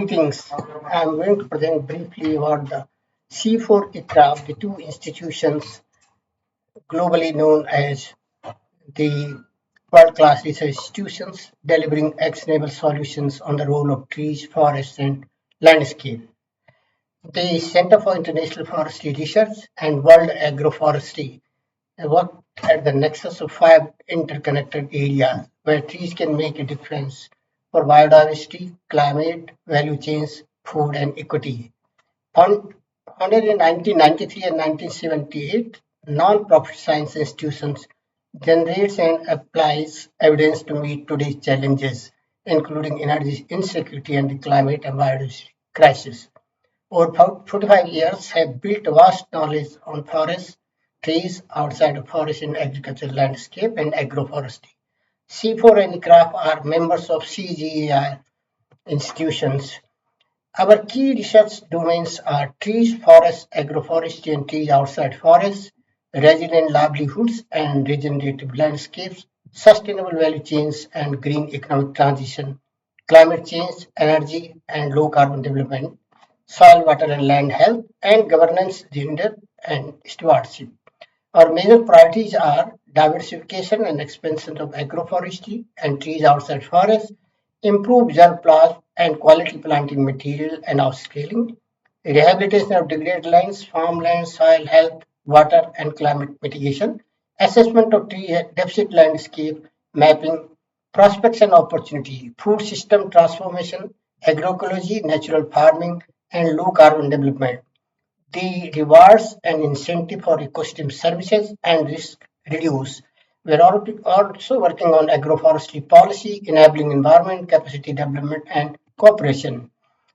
Greetings. I am going to present briefly about the CIFOR-ICRAF, the two institutions globally known as the world-class research institutions delivering actionable solutions on the role of trees, forests, and landscape. The Center for International Forestry Research and World Agroforestry work at the nexus of five interconnected areas where trees can make a difference for biodiversity, climate, value chains, food, and equity. Founded in 1993 and 1978, non-profit science institutions generates and applies evidence to meet today's challenges, including energy insecurity and the climate and biodiversity crisis. Over 45 years have built vast knowledge on forests, trees outside of forest and agricultural landscape and agroforestry. C4 and ICRAF are members of CGI institutions. Our key research domains are trees, forests, agroforestry and trees outside forests, resilient livelihoods and regenerative landscapes, sustainable value chains and green economic transition, climate change, energy and low carbon development, soil, water and land health, and governance, gender and stewardship. Our major priorities are diversification and expansion of agroforestry and trees outside forests, improve surplus and quality planting material and upscaling, rehabilitation of degraded lands, farmland, soil health, water and climate mitigation, assessment of tree deficit landscape, mapping, prospects and opportunity, food system transformation, agroecology, natural farming, and low carbon development. The rewards and incentive for ecosystem services and risk reduce. We are also working on agroforestry policy, enabling environment, capacity development, and cooperation.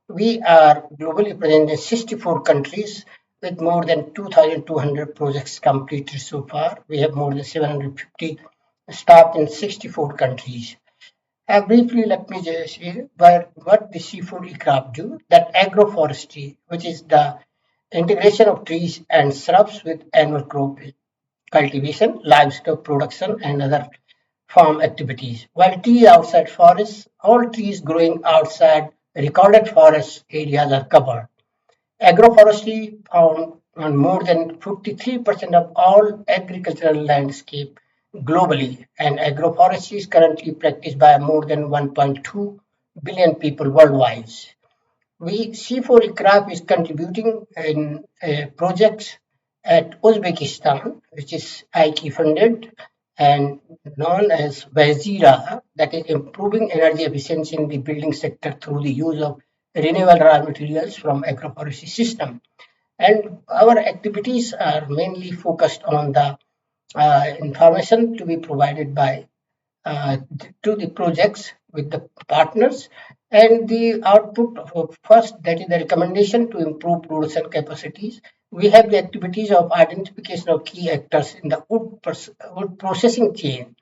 We are globally present in 64 countries with more than 2,200 projects completed so far. We have more than 750 staff in 64 countries. Briefly, let me just say what the seafood aircraft do. That agroforestry, which is the integration of trees and shrubs with annual crop cultivation, livestock production, and other farm activities. While trees outside forests, all trees growing outside recorded forest areas are covered. Agroforestry found on more than 53% of all agricultural landscape globally, and agroforestry is currently practiced by more than 1.2 billion people worldwide. We C4-ICRAF is contributing in projects at Uzbekistan, which is IT funded and known as VEGERA, that is improving energy efficiency in the building sector through the use of renewable raw materials from agroforestry system. And our activities are mainly focused on the information to be provided by to the projects with the partners, and the output of first, that is the recommendation to improve production capacities. We have the activities of identification of key actors in the wood processing chain.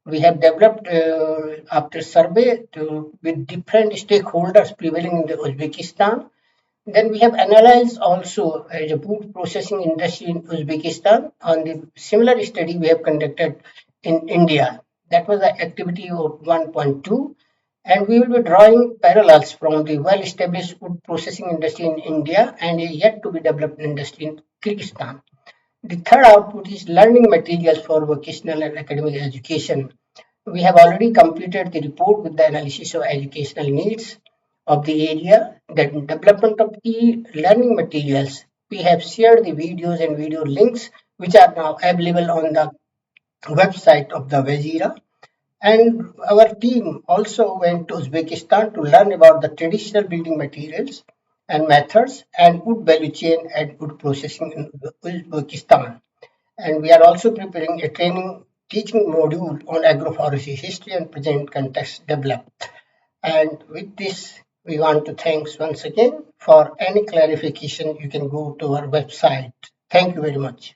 We have developed after survey with different stakeholders prevailing in the Uzbekistan. Then we have analyzed also the food processing industry in Uzbekistan. On the similar study we have conducted in India. That was the activity of 1.2, and we will be drawing parallels from the well-established food processing industry in India and a yet to be developed industry in Kyrgyzstan. The third output is learning materials for vocational and academic education. We have already completed the report with the analysis of educational needs of the area, the development of e-learning materials. We have shared the videos and video links which are now available on the website of the VEGERA. And our team also went to Uzbekistan to learn about the traditional building materials and methods and wood value chain and wood processing in Uzbekistan. And we are also preparing a training teaching module on agroforestry history and present context developed. And with this, we want to thanks once again. For any clarification, you can go to our website. Thank you very much.